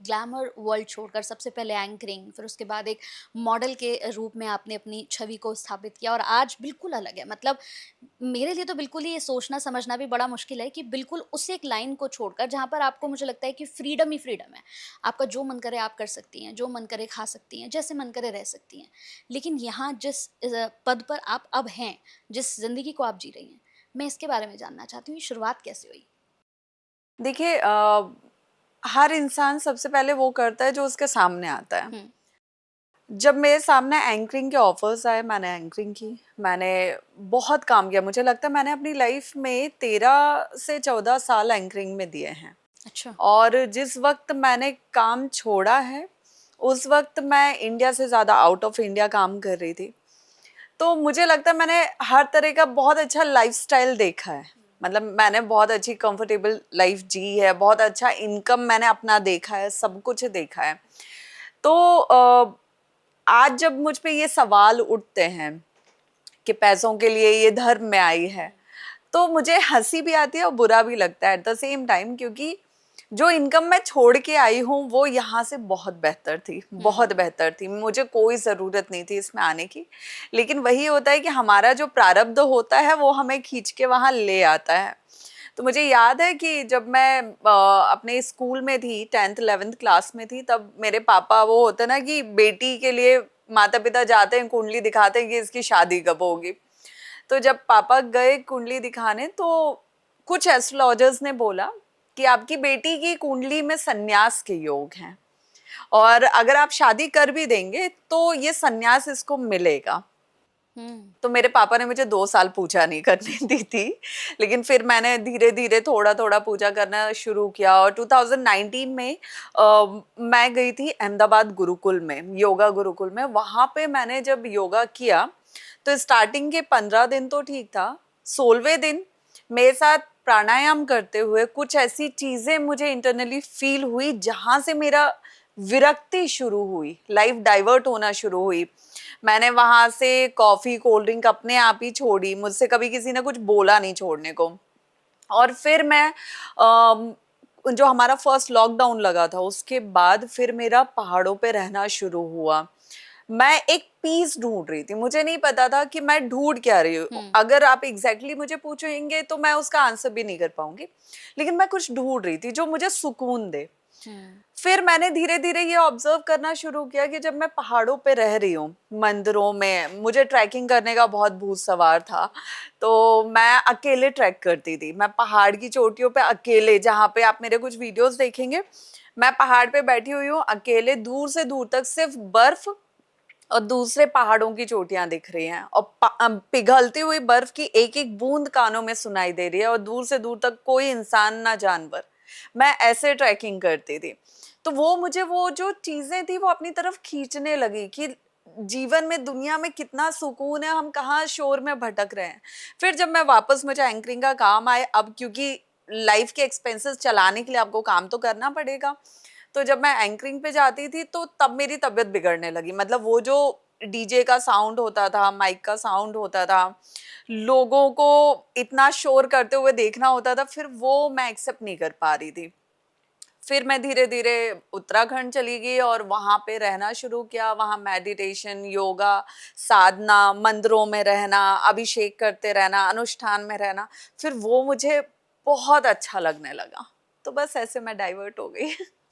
Glamour world छोड़कर सबसे पहले एंकरिंग, फिर उसके बाद एक मॉडल के रूप में आपने अपनी छवि को स्थापित किया और आज बिल्कुल अलग है। मतलब मेरे लिए तो बिल्कुल ही ये सोचना समझना भी बड़ा मुश्किल है कि बिल्कुल उस एक लाइन को छोड़कर जहाँ पर आपको मुझे लगता है कि फ्रीडम ही फ्रीडम है। आपका जो मन करे आप कर सकती हैं, जो मन करे खा सकती हैं, जैसे मन करे रह सकती हैं। लेकिन यहाँ जिस पद पर आप अब हैं, जिस ज़िंदगी को आप जी रही हैं, मैं इसके बारे में जानना चाहती हूँ, ये शुरुआत कैसे हुई? देखिए हर इंसान सबसे पहले वो करता है जो उसके सामने आता है। हुँ, जब मेरे सामने एंकरिंग के ऑफर्स आए, मैंने एंकरिंग की। मैंने बहुत काम किया। मुझे लगता है मैंने अपनी लाइफ में 13 से 14 साल एंकरिंग में दिए हैं। अच्छा। और जिस वक्त मैंने काम छोड़ा है, उस वक्त मैं इंडिया से ज़्यादा आउट ऑफ इंडिया काम कर रही थी। तो मुझे लगता है मैंने हर तरह का बहुत अच्छा लाइफस्टाइल देखा है। मतलब मैंने बहुत अच्छी कंफर्टेबल लाइफ जी है, बहुत अच्छा इनकम मैंने अपना देखा है, सब कुछ देखा है। तो आज जब मुझ पे ये सवाल उठते हैं कि पैसों के लिए ये धर्म में आई है, तो मुझे हंसी भी आती है और बुरा भी लगता है एट द सेम टाइम, क्योंकि जो इनकम मैं छोड़ के आई हूँ वो यहाँ से बहुत बेहतर थी, बहुत हुँ, बेहतर थी। मुझे कोई ज़रूरत नहीं थी इसमें आने की। लेकिन वही होता है कि हमारा जो प्रारब्ध होता है वो हमें खींच के वहाँ ले आता है। तो मुझे याद है कि जब मैं अपने स्कूल में थी, 10th 11th क्लास में थी, तब मेरे पापा, वो होता है ना कि बेटी के लिए माता पिता जाते हैं, कुंडली दिखाते हैं कि इसकी शादी कब होगी। तो जब पापा गए कुंडली दिखाने, तो कुछ एस्ट्रोलॉजर्स ने बोला कि आपकी बेटी की कुंडली में सन्यास के योग हैं, और अगर आप शादी कर भी देंगे तो ये सन्यास इसको मिलेगा। हुँ, तो मेरे पापा ने मुझे 2 साल पूजा नहीं करने दी थी, लेकिन फिर मैंने धीरे धीरे थोड़ा थोड़ा पूजा करना शुरू किया। और 2019 में मैं गई थी अहमदाबाद गुरुकुल में, योगा गुरुकुल में। वहाँ पे मैंने जब योगा किया, तो स्टार्टिंग के 15 दिन तो ठीक था। 16वें दिन मेरे साथ प्राणायाम करते हुए कुछ ऐसी चीजें मुझे इंटरनली फील हुई जहां से मेरा विरक्ति शुरू हुई, लाइफ डाइवर्ट होना शुरू हुई। मैंने वहां से कॉफी कोल्ड ड्रिंक अपने आप ही छोड़ी, मुझसे कभी किसी ने कुछ बोला नहीं छोड़ने को। और फिर मैं जो हमारा फर्स्ट लॉकडाउन लगा था उसके बाद फिर मेरा पहाड़ों पे रहना शुरू हुआ। मैं एक पीस ढूंढ रही थी, मुझे नहीं पता था कि मैं ढूंढ क्या रही हूँ। हुँ, अगर आप एग्जैक्टली मुझे पूछेंगे तो मैं उसका आंसर भी नहीं कर पाऊंगी, लेकिन मैं कुछ ढूंढ रही थी जो मुझे सुकून दे। हुँ, फिर मैंने धीरे धीरे ये ऑब्जर्व करना शुरू किया कि जब मैं पहाड़ों पे रह रही हूँ, मंदिरों में, मुझे ट्रैकिंग करने का बहुत भूत सवार था। तो मैं अकेले ट्रैक करती थी, मैं पहाड़ की चोटियों पे अकेले, जहाँ पे आप मेरे कुछ वीडियोस देखेंगे, मैं पहाड़ पे बैठी हुई हूँ अकेले, दूर से दूर तक सिर्फ बर्फ और दूसरे पहाड़ों की चोटियां दिख रही हैं, और पिघलती हुई बर्फ की एक एक बूंद कानों में सुनाई दे रही है, और दूर से दूर तक कोई इंसान ना जानवर। मैं ऐसे ट्रैकिंग करती थी। तो वो मुझे, वो जो चीजें थी वो अपनी तरफ खींचने लगी कि जीवन में, दुनिया में कितना सुकून है, हम कहाँ शोर में भटक रहे हैं। फिर जब मैं वापस, मुझे एंकरिंग का काम आए, अब क्योंकि लाइफ के एक्सपेंसेस चलाने के लिए आपको काम तो करना पड़ेगा। तो जब मैं एंकरिंग पे जाती थी तो तब मेरी तबीयत बिगड़ने लगी। मतलब वो जो डीजे का साउंड होता था, माइक का साउंड होता था, लोगों को इतना शोर करते हुए देखना होता था, फिर वो मैं एक्सेप्ट नहीं कर पा रही थी। फिर मैं धीरे धीरे उत्तराखंड चली गई और वहां पे रहना शुरू किया। वहां मेडिटेशन, योगा, साधना, मंदिरों में रहना, अभिषेक करते रहना, अनुष्ठान में रहना, फिर वो मुझे बहुत अच्छा लगने लगा। तो बस ऐसे मैं डाइवर्ट हो गई।